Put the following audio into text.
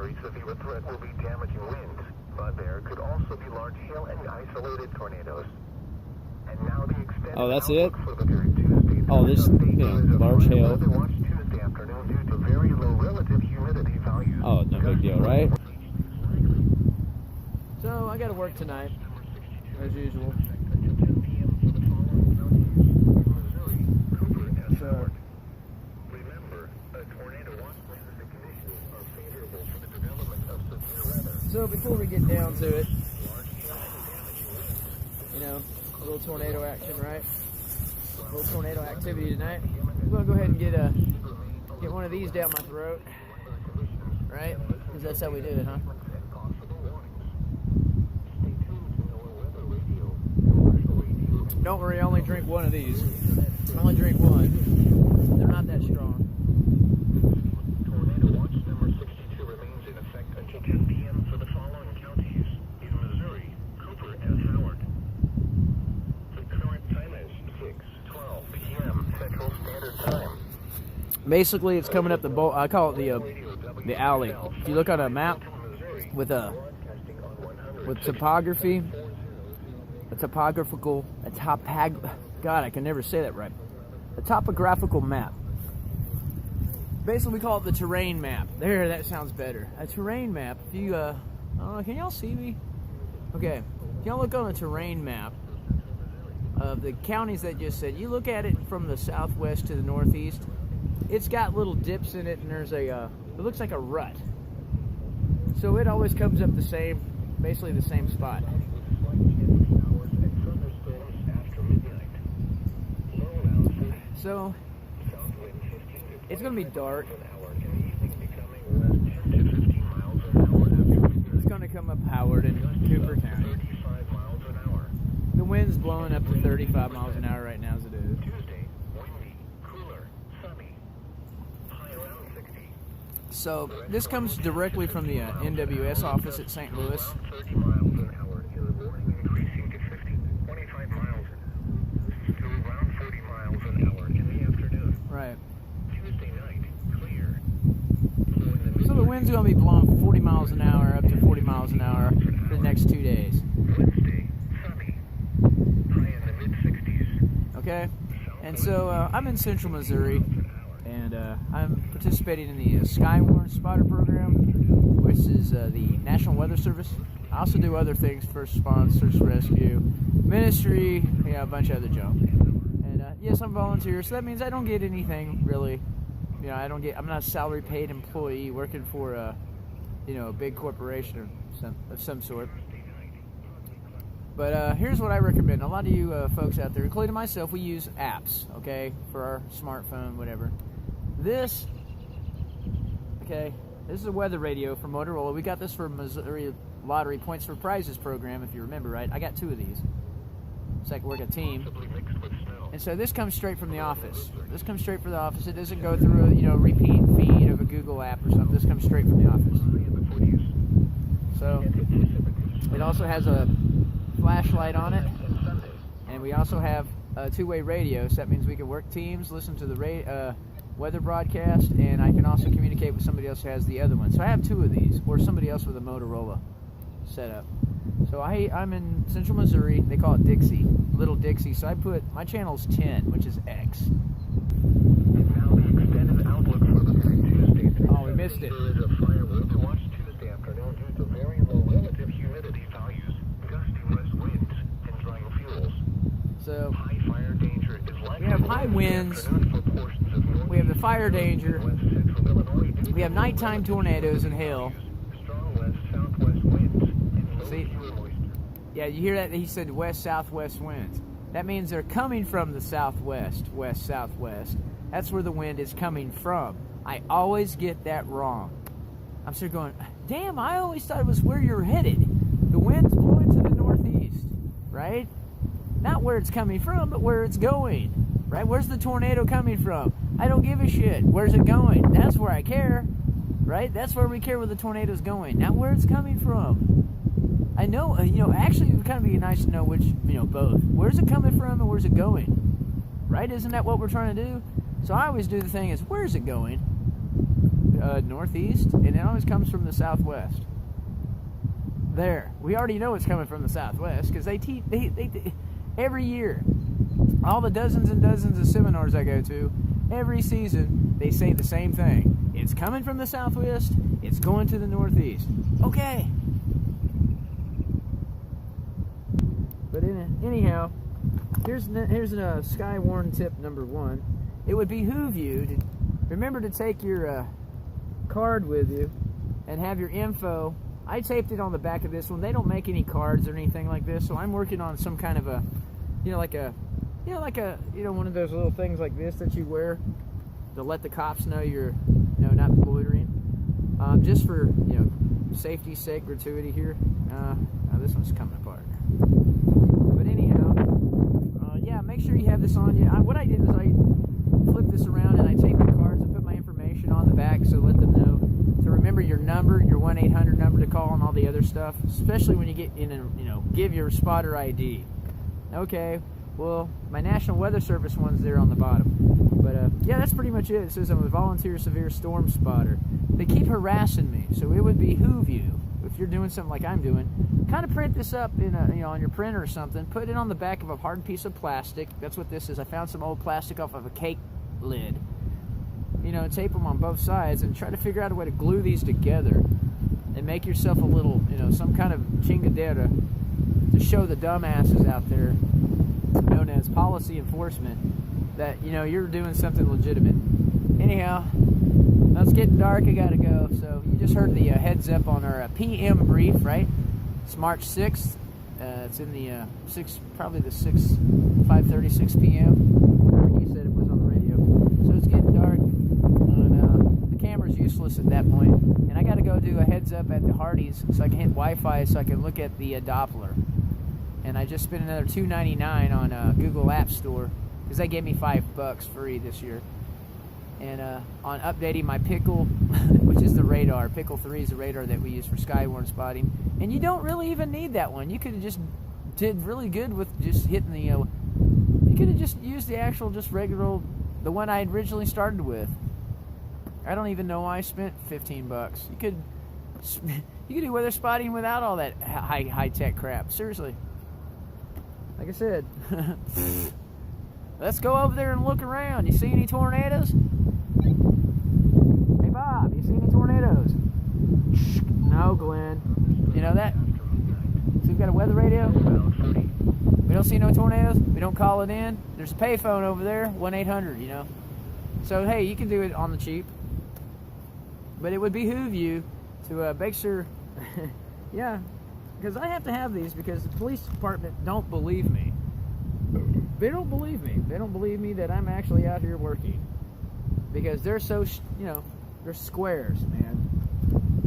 very severe threat will be damaging winds, but there could also be large hail and isolated tornadoes. And now the extended that's it? for the very Tuesday. Oh, this, large hail. Watch Tuesday afternoon due to very low relative humidity values. Oh, no big deal, right? So I got to work tonight, as usual. So, remember, a tornado watch brings the conditions are favorable for the development of severe weather. so before we get down to it, a little tornado action, right? A little tornado activity tonight. I'm gonna go ahead and get one of these down my throat, right? Because that's how we do it, huh? Don't worry, I only drink one of these. I only drink one. They're not that strong. Tornado watch number 62 remains in effect until 10 p.m. for the following counties in Missouri, Cooper and Howard. The current time is 6:12 p.m. Central Standard Time. Basically, it's coming up the bowl. I call it the alley. If you look on a map with topography, God, I can never say that right. A topographical map. Basically, we call it the terrain map. There, that sounds better. A terrain map. If you, can y'all see me? Okay. If y'all look on a terrain map of the counties that just said, you look at it from the southwest to the northeast, it's got little dips in it, and there's it looks like a rut. So it always comes up basically the same spot. So, it's going to be dark. It's going to come up Howard and Cooper County. The wind's blowing up to 35 miles an hour right now as it is. So, this comes directly from the NWS office at St. Louis. Right. So the wind's going to be blowing from 40 miles an hour up to 40 miles an hour for the next 2 days. Wednesday, sunny, high in the mid-60s. Okay? And so I'm in central Missouri, and I'm participating in the SkyWarn spotter program, which is the National Weather Service. I also do other things, first response, search and rescue, ministry, a bunch of other junk. And yes, I'm volunteer, so that means I don't get anything really. I'm not a salary paid employee working for a big corporation of some sort. But here's what I recommend. A lot of you folks out there, including myself, we use apps, okay, for our smartphone, whatever. This is a weather radio from Motorola. We got this for Missouri Lottery Points for Prizes program, if you remember right. I got 2 of these. So I can work a team. And so this comes straight from the office. This comes straight from the office. It doesn't go through a repeat feed of a Google app or something. This comes straight from the office. So it also has a flashlight on it, and we also have a 2-way radio. So that means we can work teams, listen to the weather broadcast, and I can also communicate with somebody else who has the other one. So I have 2 of these, or somebody else with a Motorola setup. So I'm in central Missouri. They call it Dixie, Little Dixie. So I put my channel's 10, which is X. And now the extended outlook for the Tuesday. Oh, we missed it. There is a fire to watch Tuesday afternoon due to very low relative humidity values, gusty west winds, and drying fuels. So high fire danger is likely. We have high winds. We have the fire danger. We have nighttime tornadoes and hail. Strong west-southwest winds. See? Yeah, you hear that? He said west-southwest winds. That means they're coming from the southwest, west-southwest. That's where the wind is coming from. I always get that wrong. I'm sort of going, damn, I always thought it was where you're headed. The wind's blowing to the northeast, right? Not where it's coming from, but where it's going, right? Where's the tornado coming from? I don't give a shit. Where's it going? That's where I care, right? That's where we care where the tornado's going, not where it's coming from. I know, actually it would kind of be nice to know which, both. Where's it coming from and where's it going? Right? Isn't that what we're trying to do? So I always do the thing is, where's it going? northeast, and it always comes from the southwest. There, we already know it's coming from the southwest because they every year, all the dozens and dozens of seminars I go to, every season they say the same thing. It's coming from the southwest. It's going to the northeast. Okay. But anyhow, here's a SkyWarn tip number 1. It would behoove you to remember to take your card with you and have your info. I taped it on the back of this one. They don't make any cards or anything like this, so I'm working on some kind of a, one of those little things like this that you wear to let the cops know you're, not loitering. Just for, safety's sake, gratuity here. Now this one's coming apart. But anyhow, yeah, make sure you have this on you. What I did is I flipped this around and I taped the cards and put my information on the back so let them know to remember your number, your 1-800 number to call, and all the other stuff, especially when you get in and, give your spotter ID. Okay, well, my National Weather Service one's there on the bottom. But, yeah, that's pretty much it. It says I'm a volunteer severe storm spotter. They keep harassing me, so it would behoove you, if you're doing something like I'm doing, kind of print this up in on your printer or something, put it on the back of a hard piece of plastic. That's what this is. I found some old plastic off of a cake lid. Tape them on both sides and try to figure out a way to glue these together and make yourself a little, some kind of chingadera to show the dumbasses out there known as policy enforcement that, you're doing something legitimate. Anyhow, now it's getting dark. I gotta go. So you just heard the heads up on our PM brief, right? It's March 6th. It's in the 5:30, 6 p.m. He said it was on the radio. So it's getting dark. And, the camera's useless at that point. And I got to go do a heads up at the Hardees so I can hit Wi-Fi so I can look at the Doppler. And I just spent another $2.99 on Google App Store because they gave me $5 free this year. And on updating my Pickle, which is the radar. Pickle 3 is the radar that we use for SkyWarn spotting. And you don't really even need that one. You could have just did really good with just hitting the... you could have just used the actual, just regular old... The one I originally started with. I don't even know why I spent $15. You could do weather spotting without all that high-tech crap. Seriously. Like I said. Let's go over there and look around. You see any tornadoes? Hey, Bob, you see any tornadoes? No, Glenn. You know that? So we've got a weather radio. We don't see no tornadoes. We don't call it in. There's a payphone over there, 1-800, So, hey, you can do it on the cheap. But it would behoove you to make sure, yeah, because I have to have these because the police department don't believe me. They don't believe me. They don't believe me that I'm actually out here working. Because they're so, they're squares, man.